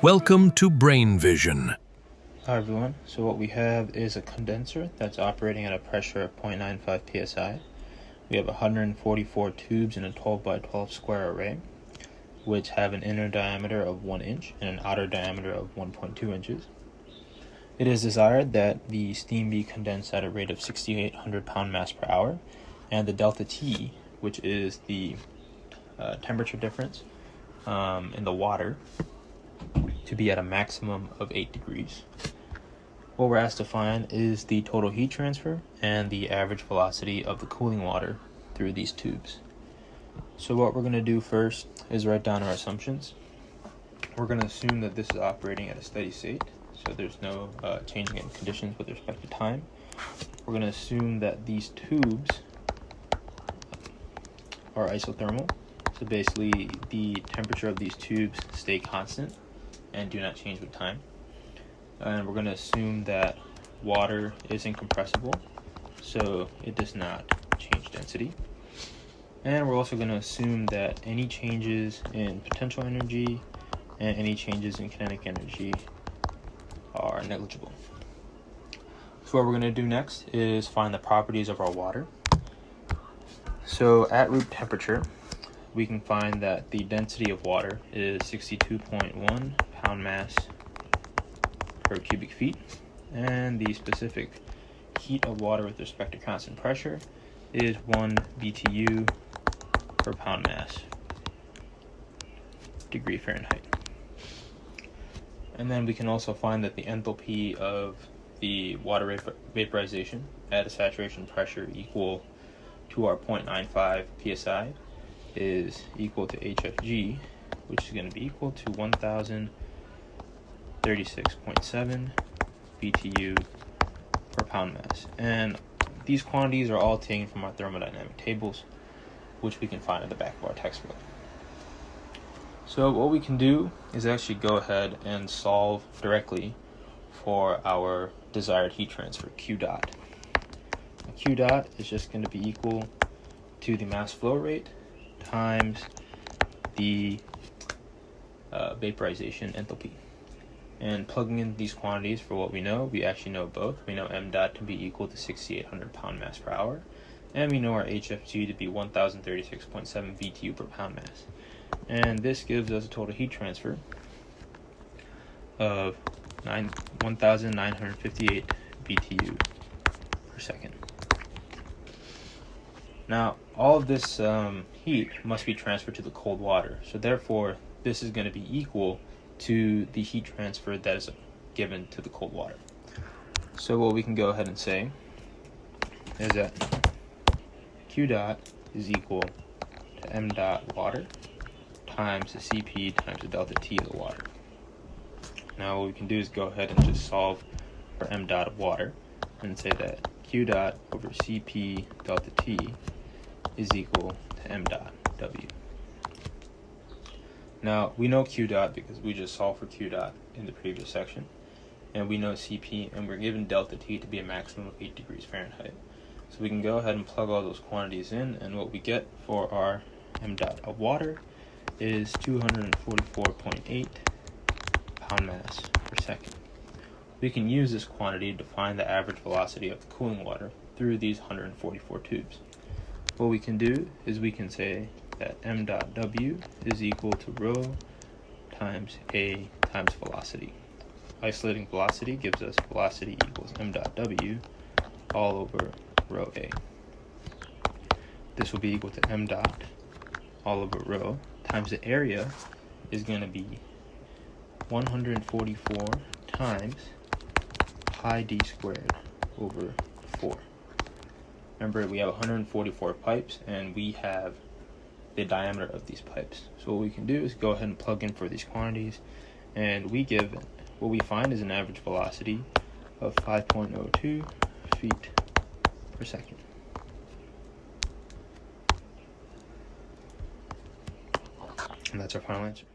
Welcome to Brain Vision. Hi everyone, so what we have is a condenser that's operating at a pressure of 0.95 psi. We have 144 tubes in a 12 by 12 square array, which have an inner diameter of 1 inch and an outer diameter of 1.2 inches. It is desired that the steam be condensed at a rate of 6,800 pound mass per hour, and the delta T, which is the temperature difference in the water, to be at a maximum of 8 degrees. What we're asked to find is the total heat transfer and the average velocity of the cooling water through these tubes. So what we're going to do first is write down our assumptions. We're going to assume that this is operating at a steady state, so there's no changing in conditions with respect to time. We're going to assume that these tubes are isothermal, so basically the temperature of these tubes stay constant and do not change with time. And we're going to assume that water is incompressible, so it does not change density. And we're also going to assume that any changes in potential energy and any changes in kinetic energy are negligible. So what we're going to do next is find the properties of our water. So at room temperature, we can find that the density of water is 62.1 pound mass per cubic feet, and the specific heat of water with respect to constant pressure is 1 BTU per pound mass degree Fahrenheit. And then we can also find that the enthalpy of the water vaporization at a saturation pressure equal to our 0.95 psi is equal to HFG, which is going to be equal to 1,036.7 BTU per pound mass. And these quantities are all taken from our thermodynamic tables, which we can find at the back of our textbook. So what we can do is actually go ahead and solve directly for our desired heat transfer, Q dot. Now, Q dot is just going to be equal to the mass flow rate times the vaporization enthalpy. And plugging in these quantities for what we know, we actually know both. We know m dot to be equal to 6,800 pound mass per hour, and we know our HFG to be 1,036.7 BTU per pound mass. And this gives us a total heat transfer of 1,958 BTU per second. Now, all of this heat must be transferred to the cold water, so therefore this is going to be equal to the heat transfer that is given to the cold water. So what we can go ahead and say is that Q dot is equal to m dot water times the Cp times the delta T of the water. Now what we can do is go ahead and just solve for m dot of water and say that Q dot over Cp delta T is equal to m dot W. Now we know Q dot because we just solved for Q dot in the previous section, and we know Cp, and we're given delta T to be a maximum of 8 degrees Fahrenheit. So we can go ahead and plug all those quantities in, and what we get for our m dot of water is 244.8 pound mass per second. We can use this quantity to find the average velocity of the cooling water through these 144 tubes. What we can do is we can say that m dot W is equal to rho times A times velocity. Isolating velocity gives us velocity equals m dot W all over rho A. This will be equal to m dot all over rho times the area is going to be 144 times pi d squared over 4. Remember, we have 144 pipes, and we have the diameter of these pipes. So what we can do is go ahead and plug in for these quantities, and what we find is an average velocity of 5.02 feet per second. And that's our final answer.